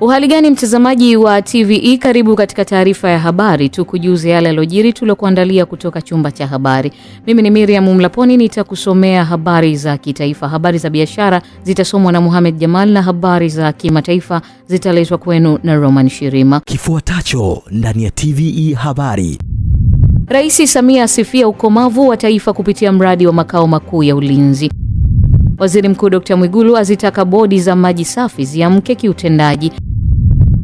Uhali gani mtazamaji wa TVE, karibu katika taarifa ya habari, tukujuze yale yalojiri tuliokuandalia kutoka chumba cha habari. Mimi ni Miriam Mlaponi, nitakusomea habari za kitaifa. Habari za biashara zitasomwa na Mohamed Jamal na habari za kimataifa zitaletwa kwenu na Roman Shirima. Kifuatacho ndani ya TVE habari. Rais Samia asifia ukomavu wa taifa kupitia mradi wa makao makuu ya ulinzi. Waziri Mkuu Dr. Mwigulu azitaka bodi za maji safi ziamke kiutendaji.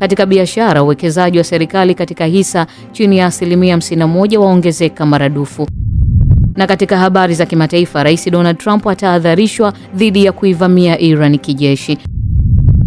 Katika biashara, uwekezaji wa serikali katika hisa chini ya 51% waongezeka maradufu. Na katika habari za kimataifa, Rais Donald Trump atahadharishwa dhidi ya kuivamia Iran kijeshi.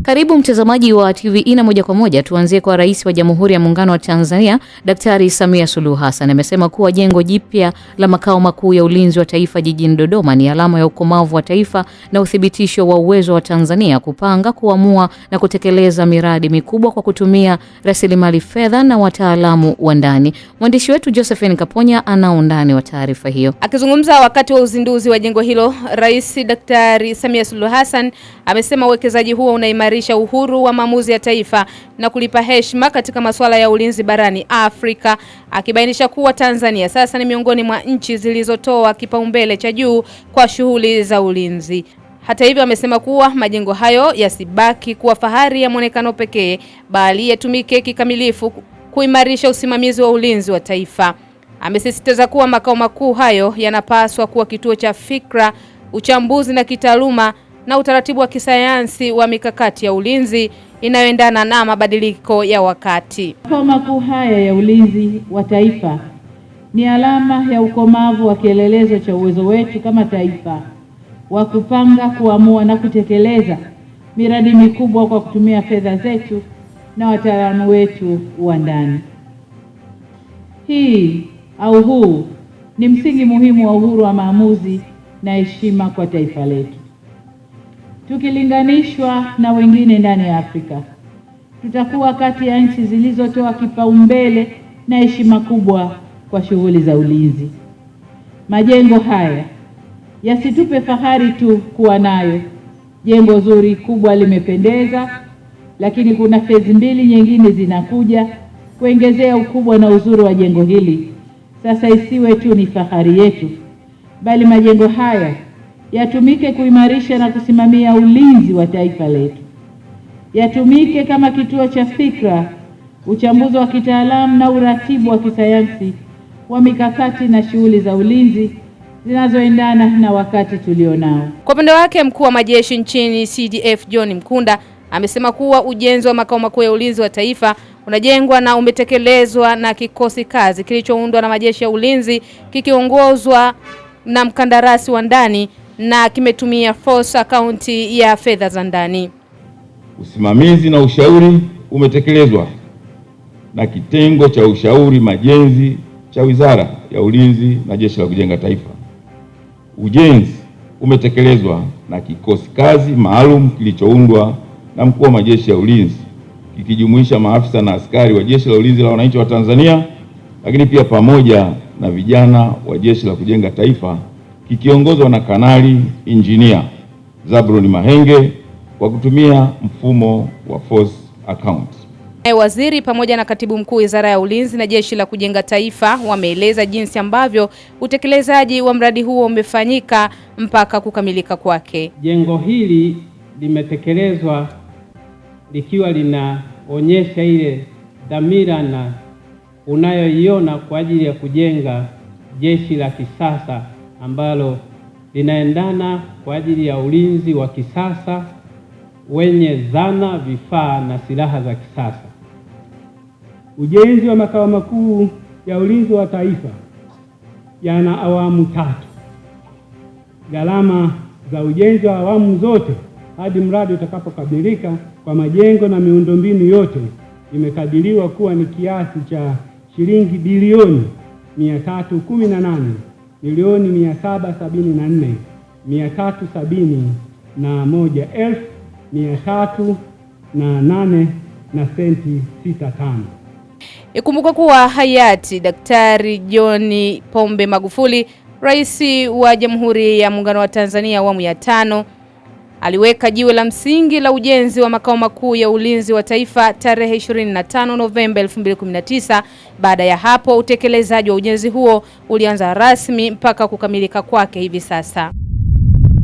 Karibu mtazamaji wa TVE na moja kwa moja tuanzie kwa Rais wa Jamhuri ya Muungano wa Tanzania, Daktari Samia Suluhu Hassan. Amesema kuwa jengo jipya la makao makuu ya ulinzi wa taifa jijini Dodoma ni alama ya ukomavu wa taifa na uthibitisho wa uwezo wa Tanzania kupanga, kuamua na kutekeleza miradi mikubwa kwa kutumia rasilimali fedha na wataalamu wa ndani. Mwandishi wetu Josephine Kaponya ana undani wa taarifa hiyo. Akizungumza wakati wa uzinduzi wa jengo hilo, Rais Daktari Samia Suluhu Hassan amesema uwekezaji huo unaimarisha uhuru wa maamuzi ya taifa na kulipa heshima katika masuala ya ulinzi barani Afrika, akibainisha kuwa Tanzania sasa ni miongoni mwa nchi zilizotoa kipaumbele cha juu kwa shughuli za ulinzi. Hata hivyo, amesema kuwa majengo hayo yasibaki kuwa fahari ya muonekano pekee, bali yatumike kikamilifu kuimarisha usimamizi wa ulinzi wa taifa. Amesisitiza kuwa makao makuu hayo yanapaswa kuwa kituo cha fikra, uchambuzi na kitaaluma na utaratibu wa kisayansi wa mikakati ya ulinzi inayoendana na mabadiliko ya wakati. Makao makuu haya ya ulinzi wa taifa ni alama ya ukomavu wa kielelezo cha uwezo wetu kama taifa wa kupanga, kuamua na kutekeleza miradi mikubwa kwa kutumia fedha zetu na wataalamu wetu wa ndani. Huu ni msingi muhimu wa uhuru wa maamuzi na heshima kwa taifa letu. Tukilinganishwa na wengine ndani ya Afrika, tutakuwa kati ya nchi zilizotoa kipaumbele na heshima kubwa kwa shughuli za ulinzi. Majengo haya yasitupe fahari tu kuwa nayo. Jengo zuri kubwa limependeza, lakini kuna fezi mbili nyingine zinakuja kuongezea ukubwa na uzuri wa jengo hili. Sasa isiwe tu ni fahari yetu, bali majengo haya yatumike kuimarisha na kusimamia ulinzi wa taifa letu. Yatumike kama kituo cha fikra, uchambuzi wa kitaalamu na uratibu wa kisayansi wa mikakati na shughuli za ulinzi zinazoendana na wakati tulionao. Kwa upande wake, mkuu wa majeshi nchini CDF John Mkunda amesema kuwa ujenzi wa makao makuu ya ulinzi wa taifa unajengwa na umetekelezwa na kikosi kazi kilichoundwa na majeshi ya ulinzi kikiongozwa na mkandarasi wa ndani na kimetumia force account ya fedha za ndani. Usimamizi na ushauri umetekelezwa na kitengo cha ushauri majenzi cha Wizara ya Ulinzi na Jeshi la Kujenga Taifa. Ujenzi umetekelezwa na kikosi kazi maalum kilichoundwa na mkuu wa majeshi ya ulinzi kikijumuisha maafisa na askari wa Jeshi la Ulinzi la Wananchi wa Tanzania, lakini pia pamoja na vijana wa Jeshi la Kujenga Taifa kikiongozwa na Kanali Injinia Zablon Mahenge kwa kutumia mfumo wa force account. Waziri pamoja na Katibu Mkuu Wizara ya Ulinzi na Jeshi la Kujenga Taifa wameeleza jinsi ambavyo utekelezaji wa mradi huo umefanyika mpaka kukamilika kwake. Jengo hili limetekelezwa likiwa linaonyesha ile dhamira na unayoiona kwa ajili ya kujenga jeshi la kisasa ambalo linaendana kwa ajili ya ulinzi wa kisasa wenye zana, vifaa na silaha za kisasa. Ujenzi wa makao makuu ya ulinzi wa taifa yana awamu 3. Gharama za ujenzi wa awamu zote hadi mradi utakapokamilika kwa majengo na miundombinu yote imekadiriwa kuwa ni kiasi cha shilingi bilioni 318,774 371,308 na senti 65. Ikumbukwe kuwa hayati Daktari John Pombe Magufuli, Rais wa Jamhuri ya Muungano wa Tanzania awamu ya 5, aliweka jiwe la msingi la ujenzi wa makao makuu ya ulinzi wa taifa tarehe 25 Novemba 2019. Baada ya hapo utekelezaji wa ujenzi huo ulianza rasmi mpaka kukamilika kwake hivi sasa.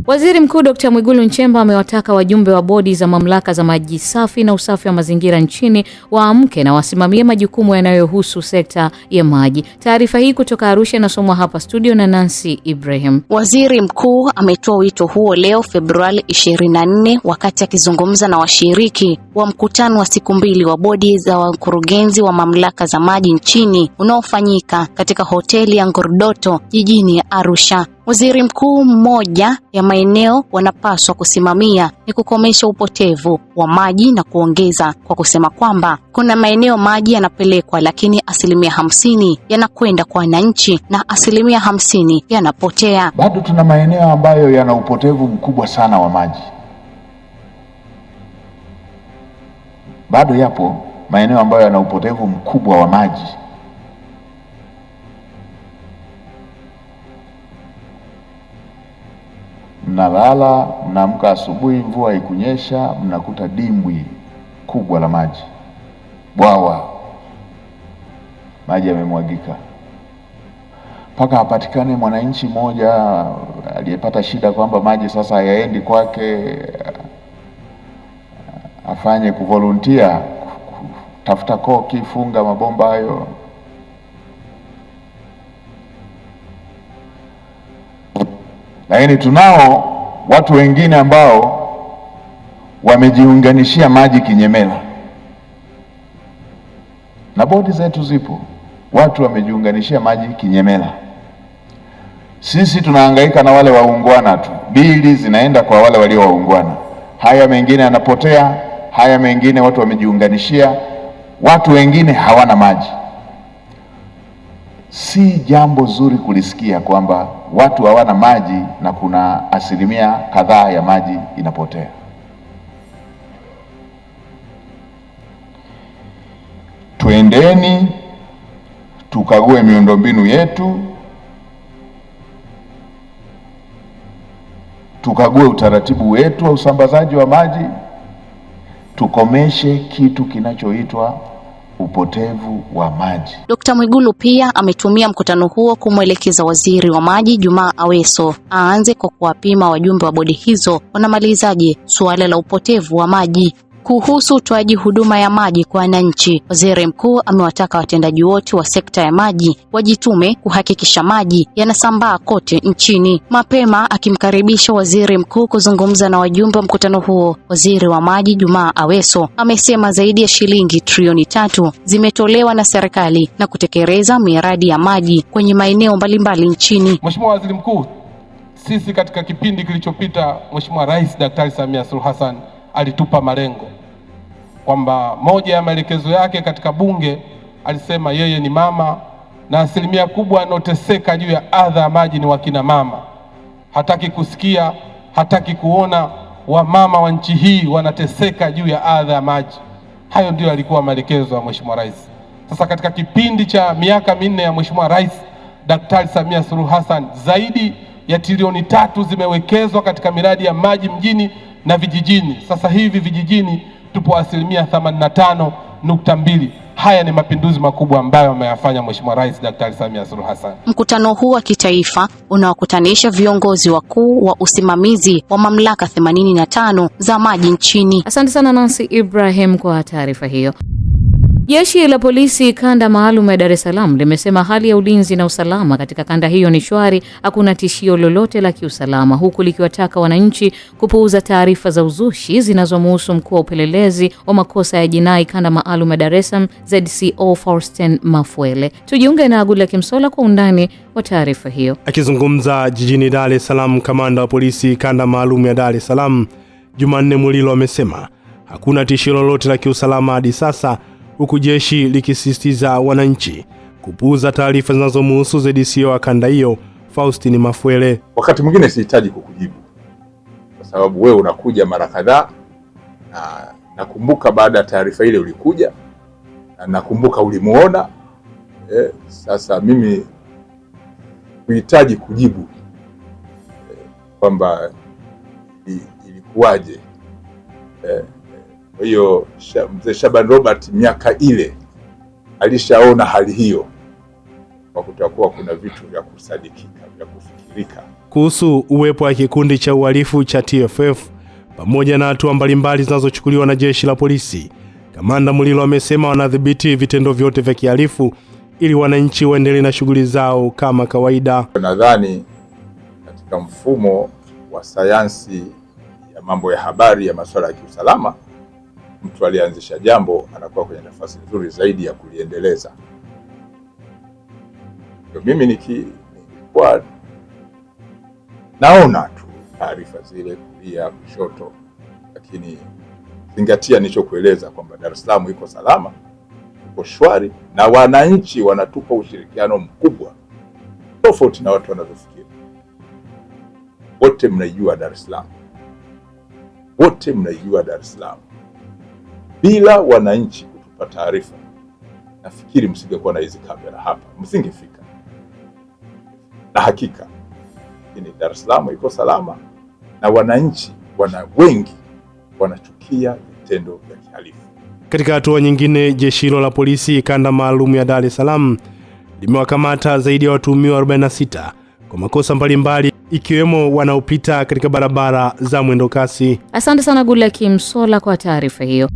Waziri Mkuu Dr. Mwigulu Nchemba amewataka wajumbe wa bodi za mamlaka za maji safi na usafi wa mazingira nchini waamke na wasimamie majukumu yanayohusu sekta ya maji. Taarifa hii kutoka Arusha inasomwa hapa studio na Nancy Ibrahim. Waziri Mkuu ametoa wito huo leo Februari 24 wakati akizungumza na washiriki wa mkutano wa siku 2 wa bodi za wakurugenzi wa mamlaka za maji nchini unaofanyika katika hoteli ya Ngordoto jijini Arusha. Waziri Mkuu, mmoja ya maeneo wanapaswa kusimamia ni kukomesha upotevu wa maji na kuongeza kwa kusema kwamba kuna maeneo maji yanapelekwa lakini 50% yanakwenda kwa wananchi na 50% yanapotea. Bado tuna maeneo ambayo yana upotevu mkubwa sana wa maji. Bado yapo maeneo ambayo yana upotevu mkubwa wa maji. Mnalala, mnaamka asubuhi, mvua ikunyesha, mnakuta dimbwi kubwa la maji, bwawa, maji yamemwagika. Mpaka hapatikane mwananchi mmoja aliyepata shida kwamba maji sasa hayaendi kwake, afanye kuvolunteer, tafuta koki, funga mabomba hayo. Lakini tunao watu wengine ambao wamejiunganishia maji kinyemela, na bodi zetu zipo, watu wamejiunganishia maji kinyemela. Sisi tunahangaika na wale waungwana tu, bili zinaenda kwa wale walio waungwana, haya mengine yanapotea, haya mengine watu wamejiunganishia, watu wengine hawana maji. Si jambo zuri kulisikia kwamba watu hawana maji na kuna 10% kadhaa ya maji inapotea. Tuendeni tukague miundombinu yetu, tukague utaratibu wetu wa usambazaji wa maji, tukomeshe kitu kinachoitwa upotevu wa maji. Dr. Mwigulu pia ametumia mkutano huo kumwelekeza Waziri wa Maji Jumaa Aweso aanze kwa kuwapima wajumbe wa bodi hizo wanamalizaje suala la upotevu wa maji. Kuhusu utoaji huduma ya maji kwa wananchi, Waziri Mkuu amewataka watendaji wote wa sekta ya maji wajitume kuhakikisha maji yanasambaa kote nchini. Mapema akimkaribisha Waziri Mkuu kuzungumza na wajumbe wa mkutano huo, Waziri wa Maji Jumaa Aweso amesema zaidi ya shilingi trilioni 3 zimetolewa na serikali na kutekeleza miradi ya maji kwenye maeneo mbalimbali nchini. Mheshimiwa Waziri Mkuu, sisi katika kipindi kilichopita Mheshimiwa Rais Daktari Samia Suluhu Hassan alitupa malengo kwamba moja ya maelekezo yake katika bunge alisema yeye ni mama na 1% kubwa anoteseka juu ya adha ya maji ni wakina mama. Hataki kusikia, hataki kuona wamama wa nchi hii wanateseka juu ya adha ya maji. Hayo ndio alikuwa maelekezo ya Mheshimiwa Rais. Sasa katika kipindi cha miaka 4 ya Mheshimiwa Rais Daktari Samia Suluhu Hassan, zaidi ya trilioni 3 zimewekezwa katika miradi ya maji mjini na vijijini. Sasa hivi vijijini tupo 85.2. Haya ni mapinduzi makubwa ambayo ameyafanya Mheshimiwa Rais Daktari Samia Suluhu Hassan. Mkutano huu wa kitaifa unawakutanisha viongozi wakuu wa usimamizi wa mamlaka 85 za maji nchini. Asante sana Nancy Ibrahim kwa taarifa hiyo. Jeshi la polisi kanda maalum ya Dar es Salaam limesema hali ya ulinzi na usalama katika kanda hiyo ni shwari, hakuna tishio lolote la kiusalama, huku likiwataka wananchi kupuuza taarifa za uzushi zinazomhusu mkuu wa upelelezi wa makosa ya jinai kanda maalum ya Dar es Salaam ZCO Faustin Mafwele. Tujiunge na Agula Kimsola kwa undani wa taarifa hiyo. Akizungumza jijini Dar es Salaam, kamanda wa polisi kanda maalum ya Dar es Salaam Jumanne Mulilo amesema hakuna tishio lolote la kiusalama hadi sasa, huku jeshi likisisitiza wananchi kupuuza taarifa zinazomhusu ZCO wa kanda hiyo Faustini Mafwele. Wakati mwingine sihitaji kukujibu kwa sababu wewe unakuja mara kadhaa, na nakumbuka baada ya taarifa ile ulikuja, na nakumbuka ulimuona. Sasa mimi kuhitaji kujibu kwamba ilikuwaje. Kwa hiyo mzee Shaban Robert miaka ile alishaona hali hiyo, kwa kutakuwa kuna vitu vya kusadikika, vya kufikirika. Kuhusu uwepo wa kikundi cha uhalifu cha TFF pamoja na hatua mbalimbali zinazochukuliwa na jeshi la polisi, Kamanda Mulilo amesema wanadhibiti vitendo vyote vya kihalifu ili wananchi waendelee na shughuli zao kama kawaida. Nadhani katika mfumo wa sayansi ya mambo ya habari ya masuala ya kiusalama, mtu alianzisha jambo anakuwa kwenye nafasi nzuri zaidi ya kuliendeleza. Mimi nilikuwa naona tu taarifa zile kulia kushoto, lakini zingatia nilichokueleza kwamba Dar es Salaam iko salama, iko shwari, na wananchi wanatupa ushirikiano mkubwa tofauti na watu wanavyofikiri. Wote mnaijua Dar es Salaam, wote mnaijua Dar es Salaam. Bila wananchi kutupa taarifa, nafikiri msingekuwa na hizi kamera hapa, msingefika. Na hakika ni Dar es Salaam iko salama, na wananchi wengi wanachukia vitendo vya kihalifu. Katika hatua nyingine, jeshi hilo la polisi kanda maalum ya Dar es Salaam limewakamata zaidi ya watuhumiwa 46 kwa makosa mbalimbali, ikiwemo wanaopita katika barabara za mwendo kasi. Asante sana Goodluck Msolla kwa taarifa hiyo.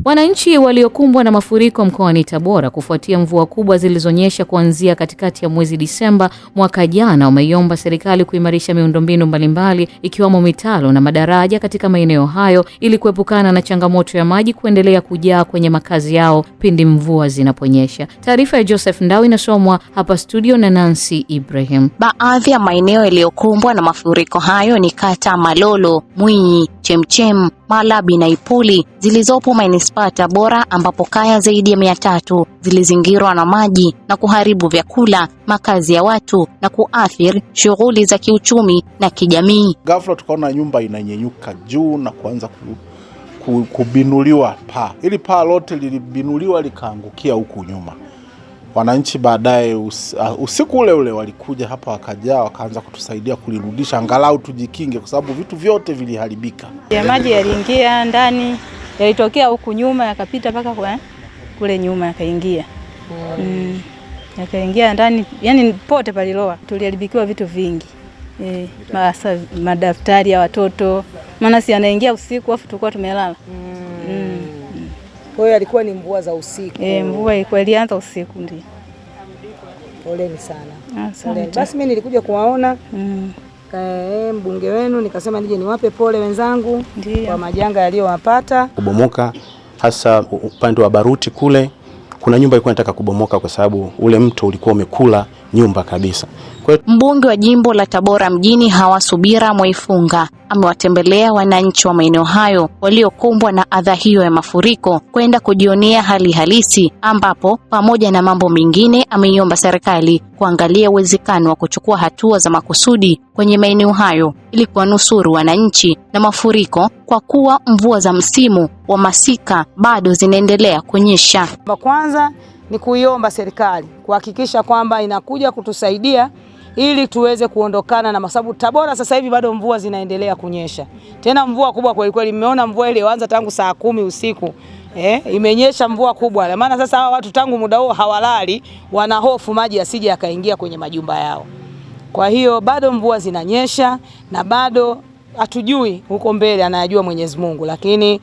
Wananchi waliokumbwa na mafuriko mkoani Tabora kufuatia mvua kubwa zilizonyesha kuanzia katikati ya mwezi Disemba mwaka jana wameiomba serikali kuimarisha miundombinu mbalimbali ikiwemo mitaro na madaraja katika maeneo hayo ili kuepukana na changamoto ya maji kuendelea kujaa kwenye makazi yao pindi mvua zinaponyesha. Taarifa ya Joseph Ndawi inasomwa hapa studio na Nancy Ibrahim. Baadhi ya maeneo yaliyokumbwa na mafuriko hayo ni kata Malolo, Mwinyi, Chemchem, Malabi na Ipuli zilizopo manispaa Tabora, ambapo kaya zaidi ya 300 zilizingirwa na maji na kuharibu vyakula, makazi ya watu na kuathiri shughuli za kiuchumi na kijamii. Ghafla tukaona nyumba inanyenyuka juu na kuanza kubinuliwa paa. Ili paa lote lilibinuliwa likaangukia huku nyuma. Wananchi baadaye usiku ule ule walikuja hapa, wakaanza kutusaidia kulirudisha angalau tujikinge, kwa sababu vitu vyote viliharibika. Ya maji yaliingia ndani, yalitokea huku nyuma yakapita mpaka kule nyuma yakaingia. Yakaingia ndani, yani pote paliloa. Tuliharibikiwa vitu vingi. Madaftari ya watoto, maana si anaingia usiku afu tulikuwa tumelala. Kwa hiyo alikuwa ni mvua za usiku. Mvua ilikuwa ilianza usiku ndio. Poleni sana. Asante. Basi mimi nilikuja kuwaona mbunge wenu, nikasema nije niwape pole wenzangu kwa majanga yaliyowapata. Kubomoka hasa upande wa Baruti kule, kuna nyumba ilikuwa inataka kubomoka kwa sababu ule mto ulikuwa umekula nyumba kabisa. Mbunge wa jimbo la Tabora mjini Hawa Subira Mwaifunga amewatembelea wananchi wa maeneo hayo waliokumbwa na adha hiyo ya mafuriko kwenda kujionea hali halisi, ambapo pamoja na mambo mengine ameiomba serikali kuangalia uwezekano wa kuchukua hatua za makusudi kwenye maeneo hayo ili kuwanusuru wananchi na mafuriko, kwa kuwa mvua za msimu wa masika bado zinaendelea kunyesha. Kwanza ni kuiomba serikali kuhakikisha kwamba inakuja kutusaidia ili tuweze kuondokana na masababu. Tabora sasa hivi bado mvua zinaendelea kunyesha. Tena mvua kubwa kweli kweli. Nimeona mvua ile ianza tangu saa 10 usiku. Imenyesha mvua kubwa. Maana sasa hawa watu tangu muda huo hawalali, wana hofu maji yasije yakaingia kwenye majumba yao. Kwa hiyo bado mvua zinanyesha na bado hatujui huko mbele, anayajua Mwenyezi Mungu, lakini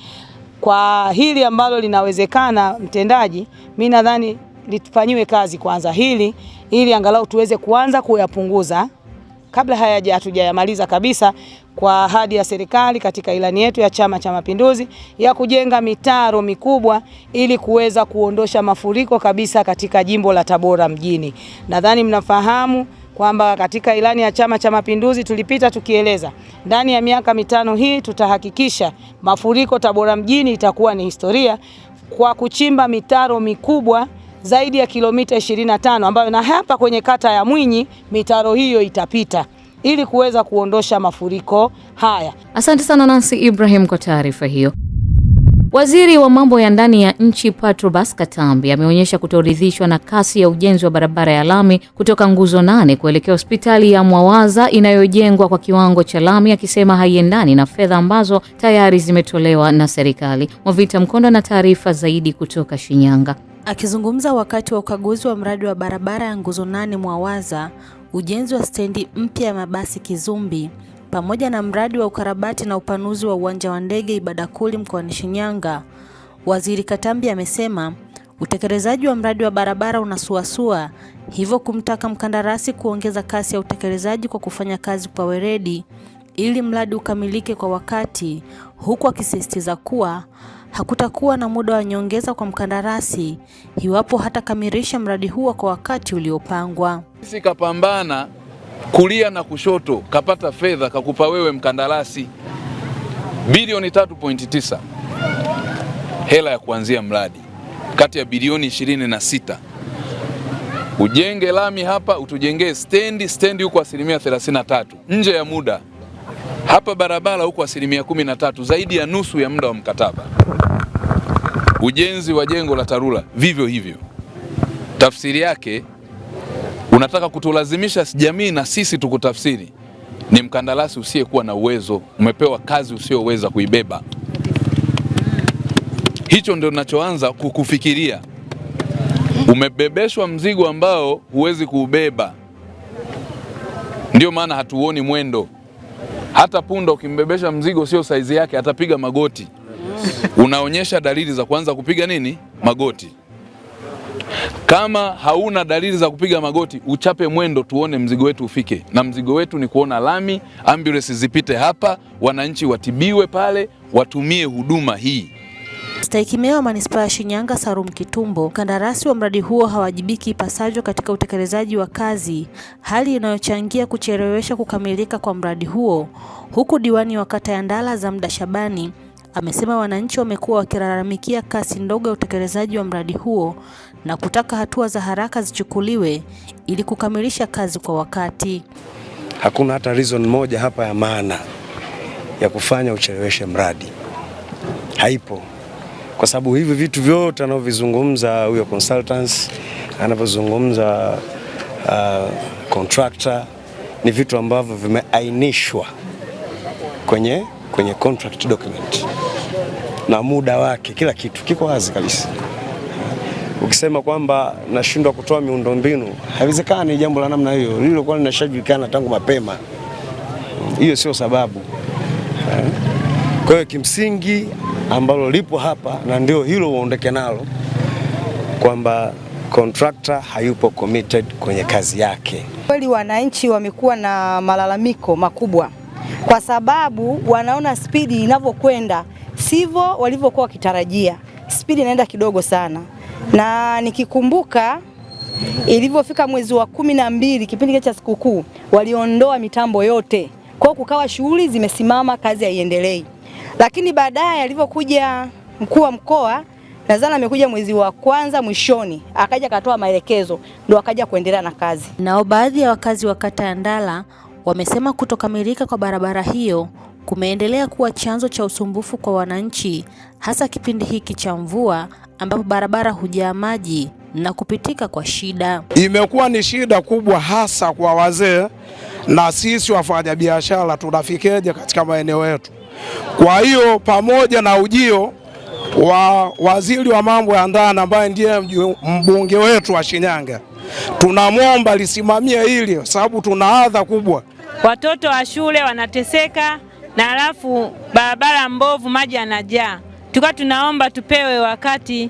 kwa hili ambalo linawezekana, mtendaji, mimi nadhani litufanyiwe kazi kwanza hili, ili angalau tuweze kuanza kuyapunguza kabla hatujayamaliza kabisa, kwa ahadi ya serikali katika ilani yetu ya Chama cha Mapinduzi ya kujenga mitaro mikubwa ili kuweza kuondosha mafuriko kabisa katika jimbo la Tabora mjini. Nadhani mnafahamu kwamba katika ilani ya Chama cha Mapinduzi tulipita tukieleza ndani ya miaka 5 hii tutahakikisha mafuriko Tabora mjini itakuwa ni historia kwa kuchimba mitaro mikubwa zaidi ya kilomita 25 ambayo na hapa kwenye kata ya Mwinyi mitaro hiyo itapita ili kuweza kuondosha mafuriko haya. Asante sana Nancy Ibrahim kwa taarifa hiyo. Waziri wa mambo ya ndani ya nchi Patrobas Katambi ameonyesha kutoridhishwa na kasi ya ujenzi wa barabara ya lami kutoka nguzo 8 kuelekea hospitali ya Mwawaza inayojengwa kwa kiwango cha lami, akisema haiendani na fedha ambazo tayari zimetolewa na serikali. Mwavita Mkondo na taarifa zaidi kutoka Shinyanga. Akizungumza wakati wa ukaguzi wa mradi wa barabara ya nguzo 8 Mwawaza, ujenzi wa stendi mpya ya mabasi Kizumbi, pamoja na mradi wa ukarabati na upanuzi wa uwanja wa ndege Ibadakuli mkoani Shinyanga, Waziri Katambi amesema utekelezaji wa mradi wa barabara unasuasua, hivyo kumtaka mkandarasi kuongeza kasi ya utekelezaji kwa kufanya kazi kwa weledi ili mradi ukamilike kwa wakati, huku akisisitiza kuwa hakutakuwa na muda wa nyongeza kwa mkandarasi iwapo hatakamilisha mradi huo kwa wakati uliopangwa. Sisi kapambana kulia na kushoto, kapata fedha, kakupa wewe mkandarasi bilioni 3.9 hela ya kuanzia mradi kati ya bilioni 26. Ujenge lami hapa, utujengee stendi huko 33%, nje ya muda. Hapa barabara huko 13%, zaidi ya nusu ya muda wa mkataba. Ujenzi wa jengo la TARURA vivyo hivyo. Tafsiri yake unataka kutulazimisha jamii na sisi tukutafsiri ni mkandarasi usiyekuwa na uwezo, umepewa kazi usiyoweza kuibeba. Hicho ndio ninachoanza kukufikiria. Umebebeshwa mzigo ambao huwezi kuubeba. Ndio maana hatuoni mwendo. Hata punda ukimbebesha mzigo sio saizi yake atapiga magoti. Unaonyesha dalili za kuanza kupiga nini? Magoti. Kama hauna dalili za kupiga magoti, uchape mwendo tuone mzigo wetu ufike. Na mzigo wetu ni kuona lami, ambulance zipite hapa, wananchi watibiwe pale, watumie huduma hii. Stahiki Meya wa Manispaa ya Shinyanga Salum Kitumbo, kandarasi wa mradi huo hawajibiki ipasavyo katika utekelezaji wa kazi, hali inayochangia kuchelewesha kukamilika kwa mradi huo, huku diwani wa kata ya Ndala Zamda Shabani amesema wananchi wamekuwa wakilalamikia kasi ndogo ya utekelezaji wa mradi huo na kutaka hatua za haraka zichukuliwe ili kukamilisha kazi kwa wakati. Hakuna hata reason moja hapa ya maana ya kufanya ucheleweshe mradi. Haipo. Kwa sababu hivi vitu vyote anavyozungumza huyo consultants, anavyozungumza contractor ni vitu ambavyo vimeainishwa kwenye contract document. Na muda wake, kila kitu kiko wazi kabisa. Ukisema kwamba nashindwa kutoa miundombinu, haiwezekani jambo la namna hiyo. Hilo kwa linashajulikana tangu mapema. Hiyo sio sababu. Kwa hiyo kimsingi ambalo lipo hapa na ndio hilo uondeke nalo kwamba contractor hayupo committed kwenye kazi yake. Kweli wananchi wamekuwa na malalamiko makubwa kwa sababu wanaona spidi inavyokwenda sivyo walivyokuwa wakitarajia. Spidi inaenda kidogo sana. Na nikikumbuka ilivyofika mwezi wa 12 kipindi cha sikukuu waliondoa mitambo yote. Kwa hiyo kukawa shughuli zimesimama, kazi haiendelei. Lakini baadaye alivyokuja mkuu wa mkoa, nadhani amekuja mwezi wa kwanza mwishoni, akaja katoa maelekezo, ndio akaja kuendelea na kazi. Nao baadhi ya wakazi wa kata ya Ndala wamesema kutokamilika kwa barabara hiyo kumeendelea kuwa chanzo cha usumbufu kwa wananchi, hasa kipindi hiki cha mvua ambapo barabara hujaa maji na kupitika kwa shida. Imekuwa ni shida kubwa hasa kwa wazee na sisi wafanyabiashara tunafikeje katika maeneo yetu. Kwa hiyo pamoja na ujio wa waziri wa mambo ya ndani ambaye ndiye mbunge wetu wa Shinyanga, tunamwomba lisimamie hili sababu tuna adha kubwa. Watoto wa shule wanateseka na alafu barabara mbovu, maji yanajaa. Tunaomba tupewe wakati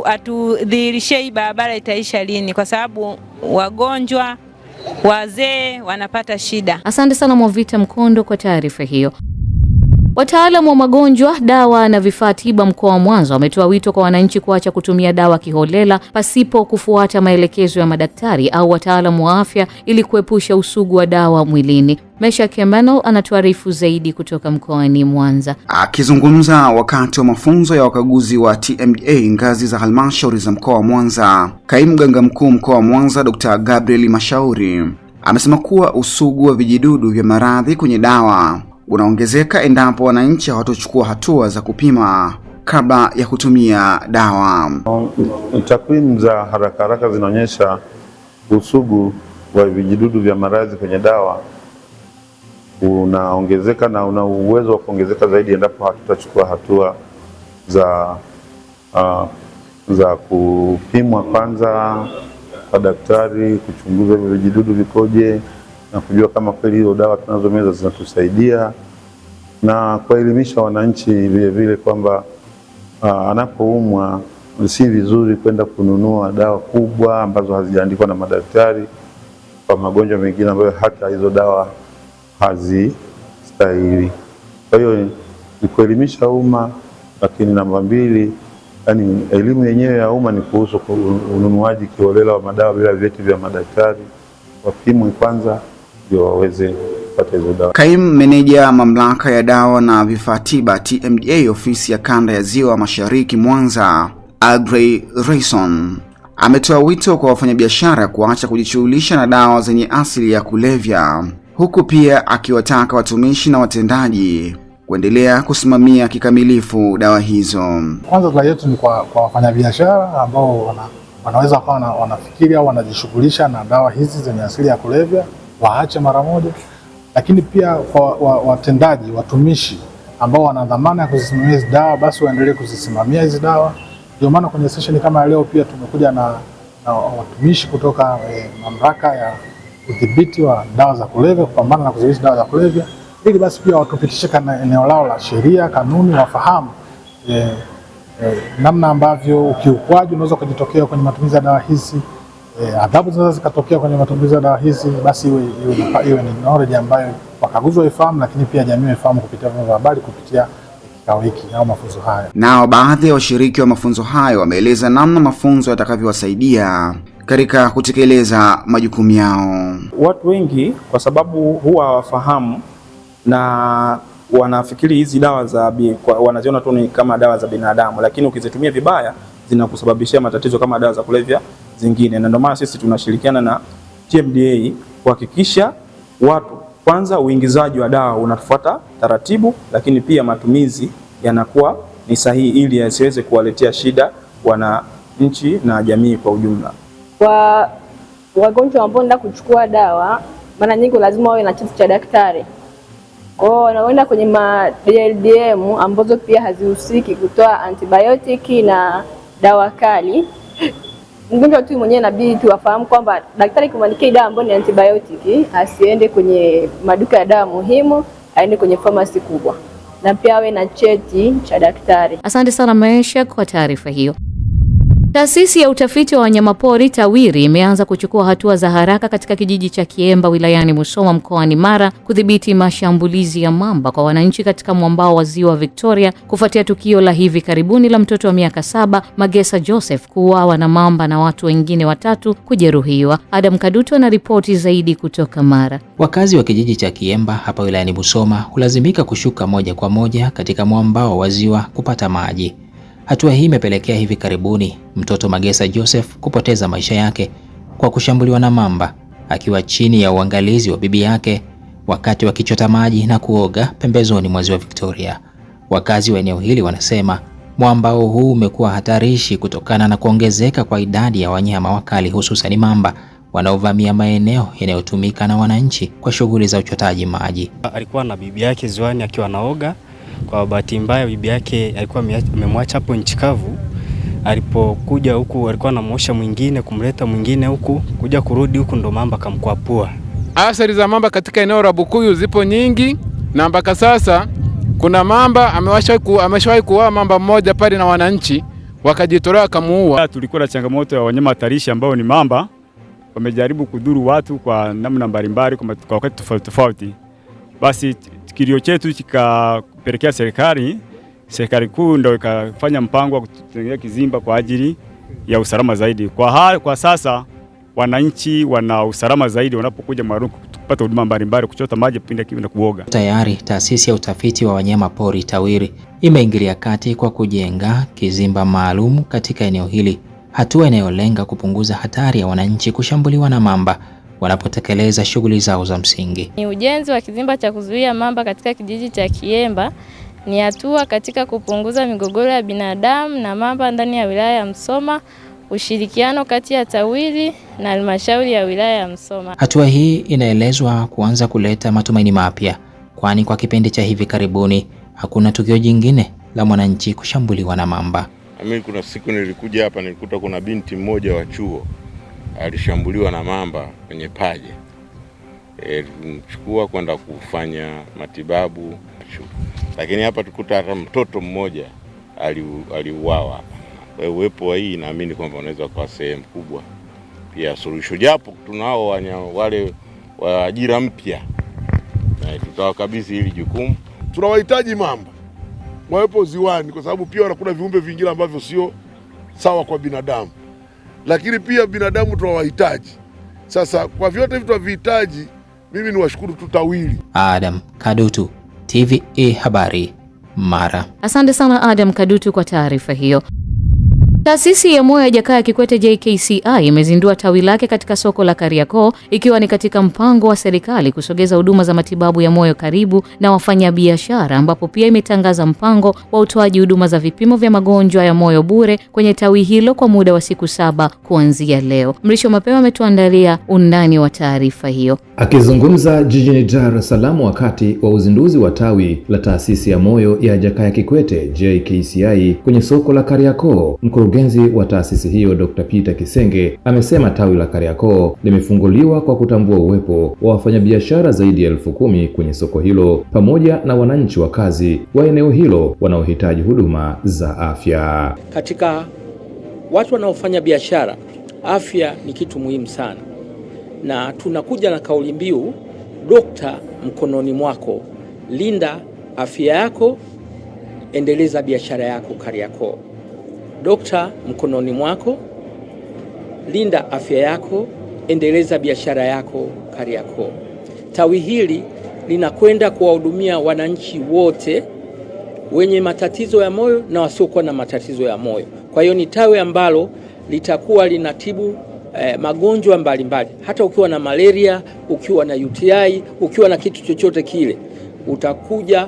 atudhihirishe hii barabara itaisha lini, kwa sababu wagonjwa, wazee wanapata shida. Asante sana Mwavita Mkondo kwa taarifa hiyo. Wataalamu wa magonjwa, dawa na vifaa tiba mkoa wa Mwanza wametoa wito kwa wananchi kuacha kutumia dawa kiholela pasipo kufuata maelekezo ya madaktari au wataalamu wa afya ili kuepusha usugu wa dawa mwilini. Mesha Kemano anatuarifu zaidi kutoka mkoani Mwanza. Akizungumza wakati wa mafunzo ya wakaguzi wa TMDA ngazi za halmashauri za mkoa wa Mwanza, kaimu mganga mkuu mkoa wa Mwanza Dr. Gabriel Mashauri amesema kuwa usugu wa vijidudu vya maradhi kwenye dawa unaongezeka endapo wananchi hawatochukua hatua za kupima kabla ya kutumia dawa. Takwimu za haraka zinaonyesha usugu wa vijidudu vya maradhi kwenye dawa unaongezeka na una uwezo wa kuongezeka zaidi endapo hatutachukua hatua za kupimwa kwanza kwa daktari, kuchunguza vijidudu vikoje na kujua kama kweli hizo dawa tunazomeza zinatusaidia, na kuelimisha wananchi vile vile kwamba anapoumwa si vizuri kwenda kununua dawa kubwa ambazo hazijaandikwa na madaktari kwa magonjwa mengine ambayo hata hizo dawa hazistahili. Kwa hiyo ni kuelimisha umma, lakini namba 2, yani elimu yenyewe ya umma ni kuhusu ununuaji kiholela wa madawa bila vyeti vya madaktari. Wapimwe kwanza ndio waweze kupata hizo dawa. Kaimu meneja mamlaka ya dawa na vifaa tiba TMDA ofisi ya kanda ya Ziwa Mashariki Mwanza, Agrey Rayson, ametoa wito kwa wafanyabiashara kuacha kujishughulisha na dawa zenye asili ya kulevya, huku pia akiwataka watumishi na watendaji kuendelea kusimamia kikamilifu dawa hizo. Kwanza rai yetu ni kwa wafanyabiashara ambao wanaweza kuwa wanafikiri au wanajishughulisha na dawa hizi zenye asili ya kulevya, waache mara moja. Lakini pia kwa watendaji, watumishi ambao wana dhamana ya kuzisimamia hizi dawa, basi waendelee kuzisimamia hizi dawa. Ndio maana kwenye session kama leo pia tumekuja na watumishi kutoka mamlaka ya udhibiti wa dawa za kulevya, kupambana na kudhibiti dawa za kulevya, ili basi pia watupitishe kana eneo lao la sheria, kanuni, wafahamu namna ambavyo ukiukwaji unaweza kujitokea kwenye matumizi ya dawa hizi, adhabu zinaweza zikatokea kwenye matumizi ya dawa hizi. Basi iwe ni knowledge ambayo wakaguzi waifahamu, lakini pia jamii waifahamu kupitia vyombo vya habari, kupitia kikao hiki au mafunzo haya. Nao baadhi ya washiriki wa mafunzo hayo wameeleza namna mafunzo yatakavyowasaidia katika kutekeleza majukumu yao. Watu wengi kwa sababu huwa hawafahamu na wanafikiri hizi dawa wanaziona tu ni kama dawa za binadamu, lakini ukizitumia vibaya zinakusababishia matatizo kama dawa za kulevya zingine. Na ndio maana sisi tunashirikiana na TMDA kuhakikisha watu kwanza uingizaji wa dawa unafuata taratibu, lakini pia matumizi yanakuwa ni sahihi ili yasiweze kuwaletea shida wananchi na jamii kwa ujumla. Kwa wagonjwa ambao wanaenda kuchukua dawa, mara nyingi lazima wawe na cheti cha daktari. Kwa hiyo wanaenda kwenye DLDM ambazo pia hazihusiki kutoa antibiotiki na dawa kali. Mgonjwa tu mwenyewe inabidi tu afahamu kwamba daktari kumwandikia dawa ambayo ni antibiotiki, asiende kwenye maduka ya dawa muhimu, aende kwenye pharmacy kubwa, na pia awe na cheti cha daktari. Asante sana Maisha kwa taarifa hiyo. Taasisi ya utafiti wa wanyamapori TAWIRI imeanza kuchukua hatua za haraka katika kijiji cha Kiemba wilayani Musoma mkoani Mara kudhibiti mashambulizi ya mamba kwa wananchi katika mwambao wa Ziwa Victoria kufuatia tukio la hivi karibuni la mtoto wa miaka 7 Magesa Joseph kuuawa na mamba na watu wengine 3 kujeruhiwa. Adam Kaduto ana ripoti zaidi kutoka Mara. Wakazi wa kijiji cha Kiemba hapa wilayani Musoma hulazimika kushuka moja kwa moja katika mwambao wa ziwa kupata maji. Hatua hii imepelekea hivi karibuni mtoto Magesa Joseph kupoteza maisha yake kwa kushambuliwa na mamba akiwa chini ya uangalizi wa bibi yake wakati wakichota maji na kuoga pembezoni mwa Ziwa Victoria. Wakazi wa eneo hili wanasema mwambao huu umekuwa hatarishi kutokana na kuongezeka kwa idadi ya wanyama wakali, hususan mamba wanaovamia maeneo yanayotumika na wananchi kwa shughuli za uchotaji maji. Alikuwa na bibi yake ziwani akiwa anaoga. Kwa bahati mbaya bibi yake alikuwa amemwacha hapo nchi kavu. Alipokuja huku alikuwa anamuosha mwingine, kumleta mwingine huku, kuja kurudi huku ndo mamba kamkwapua. Athari za mamba katika eneo la Bukuyu zipo nyingi, na mpaka sasa kuna mamba ameshawahi kuua mamba mmoja pale na wananchi wakajitolea kamuua. Tulikuwa na changamoto ya wanyama hatarishi ambao ni mamba, wamejaribu kudhuru watu kwa namna mbalimbali kwa wakati tofauti. Basi kilio chetu ikapelekea serikali kuu ndio ikafanya mpango wa kutengeneza kizimba kwa ajili ya usalama zaidi. Kwa sasa wananchi wana usalama zaidi wanapokuja Maruku kupata huduma mbalimbali, kuchota maji pindi kienda kuoga. Tayari taasisi ya utafiti wa wanyama pori TAWIRI imeingilia kati kwa kujenga kizimba maalum katika eneo hili, hatua inayolenga kupunguza hatari ya wananchi kushambuliwa na mamba wanapotekeleza shughuli zao za msingi. Ni ujenzi wa kizimba cha kuzuia mamba katika kijiji cha Kiemba ni hatua katika kupunguza migogoro ya binadamu na mamba ndani ya wilaya ya Msoma, ushirikiano kati ya TAWIRI na halmashauri ya wilaya ya Msoma. Hatua hii inaelezwa kuanza kuleta matumaini mapya, kwani kwa kipindi cha hivi karibuni hakuna tukio jingine la mwananchi kushambuliwa na mamba. Mimi kuna siku nilikuja hapa nilikuta kuna binti mmoja wa chuo alishambuliwa na mamba kwenye paja. Tulimchukua kwenda kufanya matibabu. Lakini hapa tukuta hata mtoto mmoja aliuawa hapa. Kwa uwepo wa hii naamini kwamba unaweza kuwa sehemu kubwa pia suluhisho, japo tunao wale wa ajira mpya na tutawakabidhi hili jukumu. Tunawahitaji mamba wawepo ziwani kwa sababu pia wanakula viumbe vingine ambavyo sio sawa kwa binadamu. Lakini pia binadamu tunawahitaji. Sasa kwa vyote vitu vihitaji, mimi ni washukuru tu TAWIRI. Adam Kadutu, TVA Habari, Mara. Asante sana Adam Kadutu kwa taarifa hiyo. Taasisi ya Moyo ya Jakaya Kikwete JKCI imezindua tawi lake katika soko la Kariakoo, ikiwa ni katika mpango wa serikali kusogeza huduma za matibabu ya moyo karibu na wafanyabiashara, ambapo pia imetangaza mpango wa utoaji huduma za vipimo vya magonjwa ya moyo bure kwenye tawi hilo kwa muda wa siku 7 kuanzia leo. Mrisho Mapema ametuandalia undani wa taarifa hiyo. Akizungumza jijini Dar es Salaam wakati wa uzinduzi wa tawi la Taasisi ya Moyo ya Jakaya Kikwete JKCI kwenye soko la Kariakoo, mkurugenzi wa taasisi hiyo Dr. Peter Kisenge amesema tawi la Kariakoo limefunguliwa kwa kutambua uwepo wa wafanyabiashara zaidi ya 10,000 kwenye soko hilo pamoja na wananchi wakazi wa eneo hilo wanaohitaji huduma za afya. Katika watu wanaofanya biashara, afya ni kitu muhimu sana. Na tunakuja na kauli mbiu, Dokta mkononi mwako, linda afya yako, endeleza biashara yako Kariakoo. Dokta mkononi mwako, linda afya yako, endeleza biashara yako Kariakoo. Tawi hili linakwenda kuwahudumia wananchi wote wenye matatizo ya moyo na wasiokuwa na matatizo ya moyo. Kwa hiyo ni tawi ambalo litakuwa linatibu magonjwa mbalimbali. Hata ukiwa na malaria, ukiwa na UTI, ukiwa na kitu chochote kile, utakuja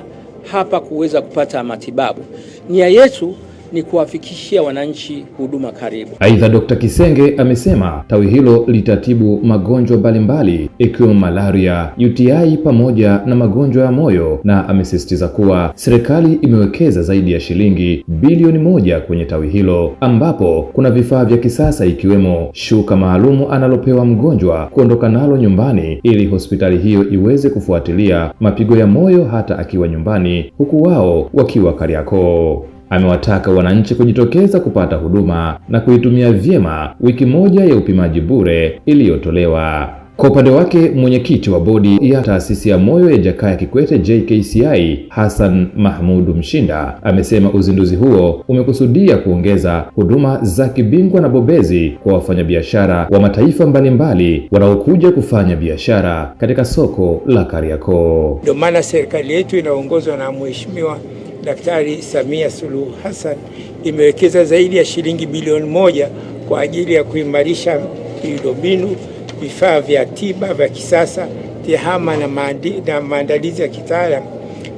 hapa kuweza kupata matibabu. Nia yetu ni kuwafikishia wananchi huduma karibu. Aidha, Dr. Kisenge amesema tawi hilo litatibu magonjwa mbalimbali ikiwemo malaria, UTI pamoja na magonjwa ya moyo, na amesisitiza kuwa serikali imewekeza zaidi ya shilingi bilioni 1 kwenye tawi hilo, ambapo kuna vifaa vya kisasa ikiwemo shuka maalumu analopewa mgonjwa kuondoka nalo nyumbani ili hospitali hiyo iweze kufuatilia mapigo ya moyo hata akiwa nyumbani, huku wao wakiwa Kariakoo. Amewataka wananchi kujitokeza kupata huduma na kuitumia vyema wiki moja ya upimaji bure iliyotolewa. Kwa upande wake, mwenyekiti wa bodi ya Taasisi ya Moyo ya Jakaya Kikwete JKCI Hassan Mahmudu Mshinda amesema uzinduzi huo umekusudia kuongeza huduma za kibingwa na bobezi kwa wafanyabiashara wa mataifa mbalimbali wanaokuja kufanya biashara katika soko la Kariakoo. Ndio maana serikali yetu inaongozwa na Mheshimiwa Daktari Samia Suluhu Hassan imewekeza zaidi ya shilingi bilioni 1 kwa ajili ya kuimarisha miundombinu, vifaa vya tiba vya kisasa, tehama na maandalizi ya kitaalamu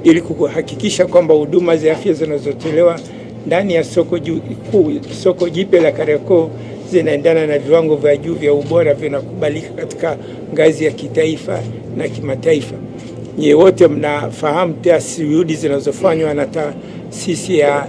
ili kuhakikisha kwamba huduma za afya zinazotolewa ndani ya soko jipya la Kariakoo zinaendana na viwango vya juu vya ubora vinakubalika katika ngazi ya kitaifa na kimataifa. Nyie wote mnafahamu juhudi zinazofanywa na Taasisi ya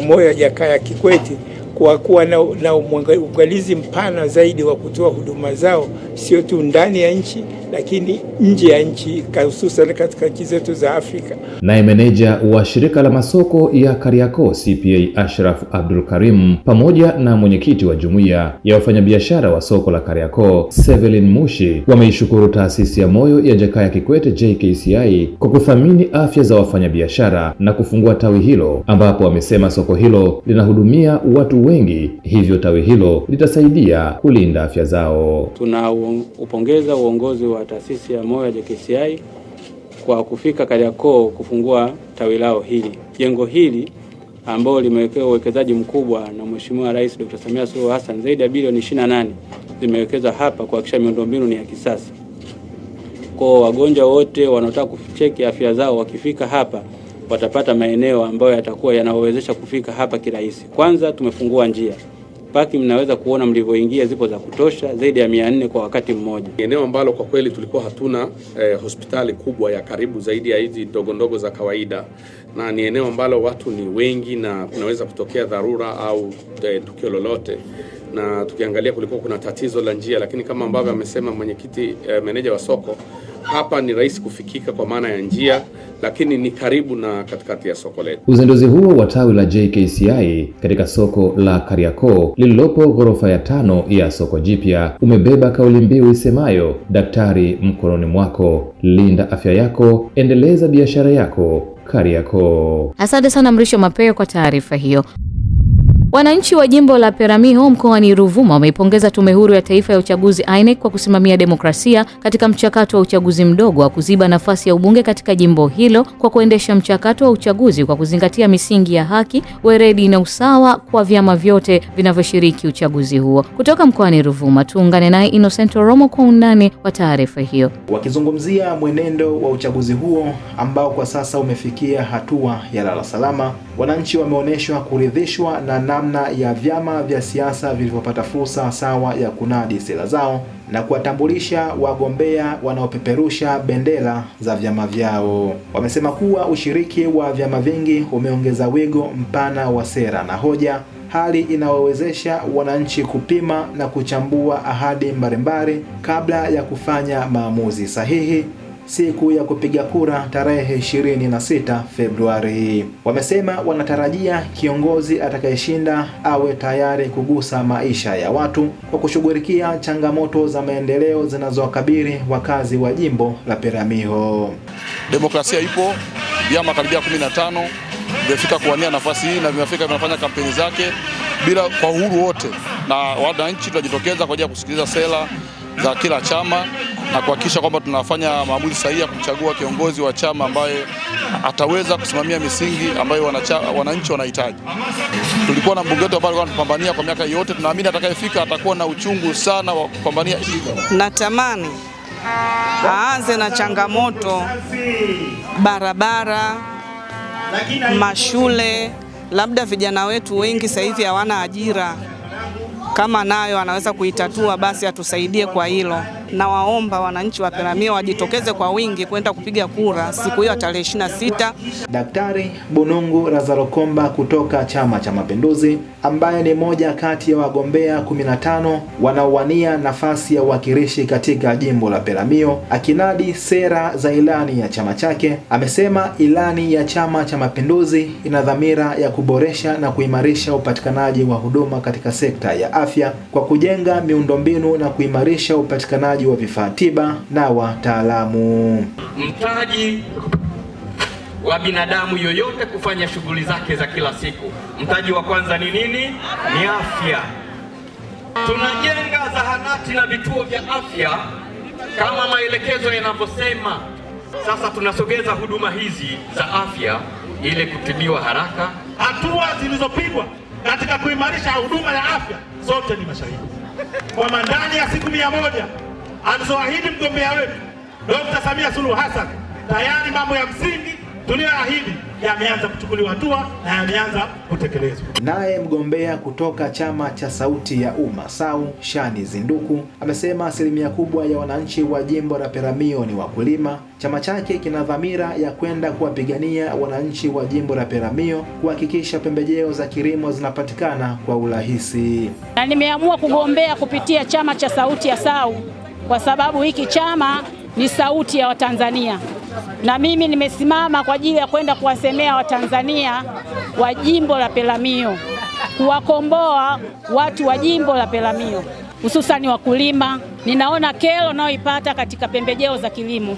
Moyo ya Jakaya Kikwete kwa kuwa na uangalizi mpana zaidi wa kutoa huduma zao sio tu ndani ya nchi lakini nje ya nchi, hususan katika nchi zetu za Afrika. Naye meneja wa shirika la masoko ya Kariakoo CPA Ashraf Abdul Karim pamoja na mwenyekiti wa jumuiya ya wafanyabiashara wa soko la Kariakoo Sevelin Mushi wameishukuru taasisi ya moyo ya Jakaya Kikwete JKCI kwa kuthamini afya za wafanyabiashara na kufungua tawi hilo, ambapo wamesema soko hilo linahudumia watu wengi, hivyo tawi hilo litasaidia kulinda afya zao. Tunaupongeza uongozi wa taasisi ya moyo ya JKCI kwa kufika Kariakoo kufungua tawi lao hili. Jengo hili ambalo limewekewa uwekezaji mkubwa na Mheshimiwa Rais Dr. Samia Suluhu Hassan, zaidi ya bilioni 28 zimewekezwa hapa kuhakikisha miundombinu ni ya kisasa. Kwa wagonjwa wote wanaotaka kucheki afya zao wakifika hapa watapata maeneo ambayo yatakuwa yanawezesha kufika hapa kirahisi. Kwanza tumefungua njia. Paki mnaweza kuona mlivyoingia zipo za kutosha, zaidi ya 400 kwa wakati mmoja. Eneo ambalo kwa kweli tulikuwa hatuna hospitali kubwa ya karibu zaidi ya hizi ndogo za kawaida, na ni eneo ambalo watu ni wengi na kunaweza kutokea dharura au tukio lolote, na tukiangalia kulikuwa kuna tatizo la njia, lakini kama ambavyo amesema mwenyekiti meneja wa soko, hapa ni rahisi kufikika kwa maana ya njia, lakini ni karibu na katikati ya soko letu. Uzinduzi huo wa tawi la JKCI katika soko la Kariakoo lililopo ghorofa ya 5 ya soko jipya umebeba kauli mbiu isemayo daktari mkononi mwako, linda afya yako, endeleza biashara yako, Kariakoo. Asante sana Mrisho Mapeo kwa taarifa hiyo. Wananchi wa jimbo la Peramiho mkoani Ruvuma wameipongeza Tume Huru ya Taifa ya Uchaguzi INEC kwa kusimamia demokrasia katika mchakato wa uchaguzi mdogo wa kuziba nafasi ya ubunge katika jimbo hilo kwa kuendesha mchakato wa uchaguzi kwa kuzingatia misingi ya haki, weledi na usawa kwa vyama vyote vinavyoshiriki uchaguzi huo. Kutoka mkoani Ruvuma tuungane naye Innocent Romo kwa undani wa taarifa hiyo. Wakizungumzia mwenendo wa uchaguzi huo ambao kwa sasa umefikia hatua ya lala salama, wananchi wameonyeshwa kuridhishwa na namna ya vyama vya siasa vilivyopata fursa sawa ya kunadi sera zao na kuwatambulisha wagombea wanaopeperusha bendera za vyama vyao. Wamesema kuwa ushiriki wa vyama vingi umeongeza wigo mpana wa sera na hoja, hali inayowezesha wananchi kupima na kuchambua ahadi mbalimbali kabla ya kufanya maamuzi sahihi siku ya kupiga kura tarehe 26 Februari. Wamesema wanatarajia kiongozi atakayeshinda awe tayari kugusa maisha ya watu kwa kushughulikia changamoto za maendeleo zinazowakabili wakazi wa jimbo la Peramiho. Demokrasia ipo, vyama karibia 15 vimefika kuwania nafasi hii na vinafanya kampeni zake bila kwa uhuru wote, na wananchi tunajitokeza kwa ajili ya kusikiliza sera za kila chama na kuhakikisha kwamba tunafanya maamuzi sahihi ya kumchagua kiongozi wa chama ambaye ataweza kusimamia misingi ambayo wananchi wanahitaji. Tulikuwa na mbunge wetu ambaye alikuwa anapambania kwa miaka yote, tunaamini atakayefika atakuwa na uchungu sana wa kupambania. Natamani aanze na changamoto barabara, mashule, labda vijana wetu wengi sasa hivi hawana ajira. Kama nayo anaweza kuitatua basi atusaidie kwa hilo. Na waomba wananchi wa Peramiho wajitokeze kwa wingi kwenda kupiga kura siku hiyo tarehe 26. Daktari Bunungu Razarokomba kutoka Chama cha Mapinduzi, ambaye ni moja kati ya wagombea 15 wanaowania nafasi ya uwakilishi katika jimbo la Peramiho, akinadi sera za ilani ya chama chake, amesema ilani ya Chama cha Mapinduzi ina dhamira ya kuboresha na kuimarisha upatikanaji wa huduma katika sekta ya afya kwa kujenga miundombinu na kuimarisha upatikanaji wa vifaa tiba na wataalamu. Mtaji wa binadamu yoyote kufanya shughuli zake za kila siku, mtaji wa kwanza ni nini? Ni afya. Tunajenga zahanati na vituo vya afya kama maelekezo yanavyosema. Sasa tunasogeza huduma hizi za afya ili kutibiwa haraka. Hatua zilizopigwa katika kuimarisha huduma ya afya zote ni mashahidi kwamba ndani ya siku 100 alizoahidi mgombea wetu Dr. Samia Suluhu Hassan, tayari mambo ya msingi tuliyoahidi yameanza kuchukuliwa hatua na yameanza kutekelezwa. Naye mgombea kutoka chama cha Sauti ya Umma SAU Shani Zinduku amesema asilimia kubwa ya wananchi wa jimbo la Peramiho ni wakulima. Chama chake kina dhamira ya kwenda kuwapigania wananchi wa jimbo la Peramiho kuhakikisha pembejeo za kilimo zinapatikana kwa urahisi. Na nimeamua kugombea kupitia chama cha Sauti ya SAU kwa sababu hiki chama ni sauti ya Watanzania. Na mimi nimesimama kwa ajili ya kwenda kuwasemea Watanzania wa jimbo la Peramiho, kuwakomboa watu wa jimbo la Peramiho, hususani wakulima. Ninaona kero naoipata katika pembejeo za kilimo.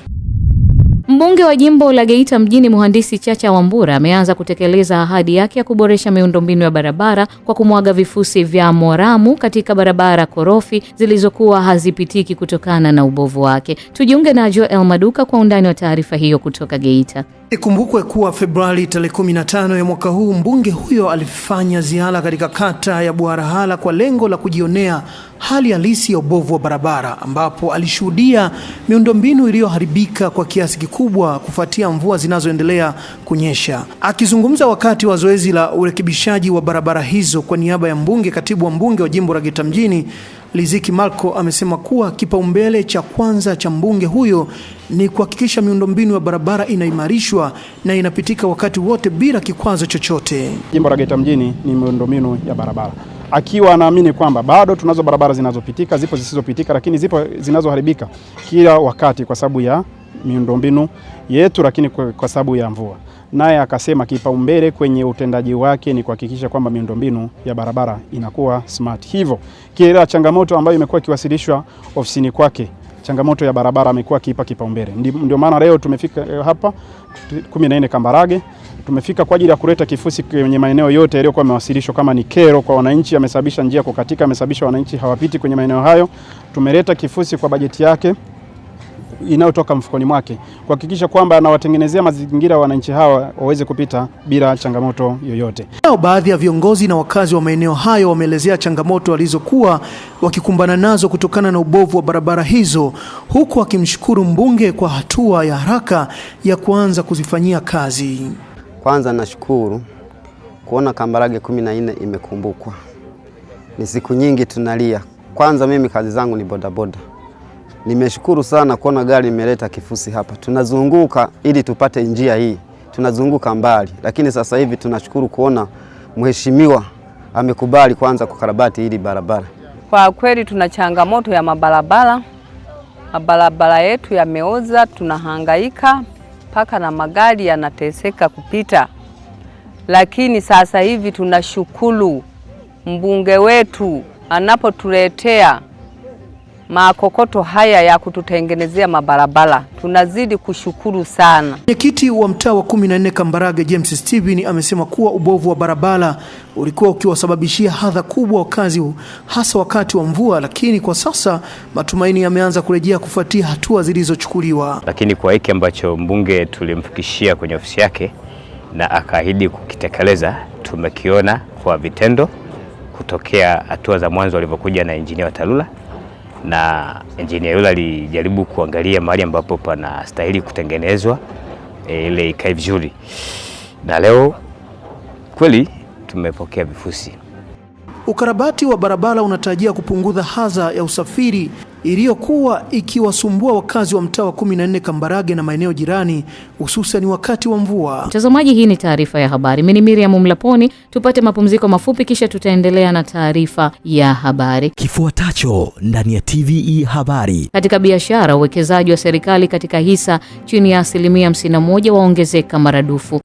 Mbunge wa jimbo la Geita mjini Mhandisi Chacha Wambura ameanza kutekeleza ahadi yake ya kuboresha miundombinu ya barabara kwa kumwaga vifusi vya moramu katika barabara korofi zilizokuwa hazipitiki kutokana na ubovu wake. Tujiunge na Joel Maduka kwa undani wa taarifa hiyo kutoka Geita. Ikumbukwe kuwa Februari 15 ya mwaka huu mbunge huyo alifanya ziara katika kata ya Bwarahala kwa lengo la kujionea hali halisi ya ubovu wa barabara, ambapo alishuhudia miundombinu iliyoharibika kwa kiasi kikubwa kufuatia mvua zinazoendelea kunyesha. Akizungumza wakati wa zoezi la urekebishaji wa barabara hizo kwa niaba ya mbunge, katibu wa mbunge wa jimbo la Geita mjini Liziki Malko amesema kuwa kipaumbele cha kwanza cha mbunge huyo ni kuhakikisha miundombinu ya barabara inaimarishwa na inapitika wakati wote bila kikwazo chochote. Jimbo la Geita mjini ni miundombinu ya barabara, akiwa anaamini kwamba bado tunazo barabara zinazopitika, zipo zisizopitika, lakini zipo zinazoharibika kila wakati kwa sababu ya miundombinu yetu, lakini kwa sababu ya mvua. Naye akasema kipaumbele kwenye utendaji wake ni kuhakikisha kwamba miundombinu ya barabara inakuwa smart. Hivyo kila changamoto ambayo imekuwa ikiwasilishwa ofisini kwake, changamoto ya barabara amekuwa kipa kipaumbele. Ndio maana leo tumefika hapa 14 Kambarage. Tumefika kwa ajili ya kuleta kifusi kwenye maeneo yote yaliyokuwa yamewasilishwa kama ni kero kwa wananchi, amesababisha njia kukatika, amesababisha wananchi hawapiti kwenye maeneo hayo. Tumeleta kifusi kwa bajeti yake inayotoka mfukoni mwake kuhakikisha kwamba anawatengenezea mazingira wananchi hawa waweze kupita bila changamoto yoyote. Baadhi ya viongozi na wakazi wa maeneo hayo wameelezea changamoto walizokuwa wakikumbana nazo kutokana na ubovu wa barabara hizo, huku wakimshukuru mbunge kwa hatua ya haraka ya kuanza kuzifanyia kazi. Kwanza nashukuru kuona Kambarage 14 imekumbukwa. Ni siku nyingi tunalia. Kwanza mimi kazi zangu ni bodaboda. Nimeshukuru sana kuona gari imeleta kifusi hapa. Tunazunguka ili tupate njia hii. Tunazunguka mbali. Lakini sasa hivi tunashukuru kuona mheshimiwa amekubali kwanza kukarabati hili barabara. Kwa kweli tuna changamoto ya mabarabara. Mabarabara yetu yameoza, tunahangaika mpaka na magari yanateseka kupita. Lakini sasa hivi tunashukuru mbunge wetu anapotuletea makokoto haya ya kututengenezea mabarabara. Tunazidi kushukuru sana. Mwenyekiti wa mtaa wa 14 Kambarage James Steven amesema kuwa ubovu wa barabara ulikuwa ukiwasababishia hadha kubwa wakazi hasa wakati wa mvua, lakini kwa sasa matumaini yameanza kurejea kufuatia hatua zilizochukuliwa. Lakini kwa hiki ambacho mbunge tulimfikishia kwenye ofisi yake na akaahidi kukitekeleza, tumekiona kwa vitendo kutokea hatua za mwanzo walivyokuja na injinia wa TARURA, na engineer yule alijaribu kuangalia mahali ambapo pana stahili kutengenezwa ile ikae vizuri. Na leo kweli tumepokea vifusi. Ukarabati wa barabara unatarajia kupunguza hadha ya usafiri iliyokuwa ikiwasumbua wakazi wa mtaa wa 14 Kambarage na maeneo jirani, hususan wakati wa mvua. Mtazamaji, hii ni taarifa ya habari. Mimi ni Miriam Mlaponi. Tupate mapumziko mafupi kisha tutaendelea na taarifa ya habari. Kifuatacho ndani ya TVE habari. Katika biashara, uwekezaji wa serikali katika hisa chini ya 51% waongezeka maradufu.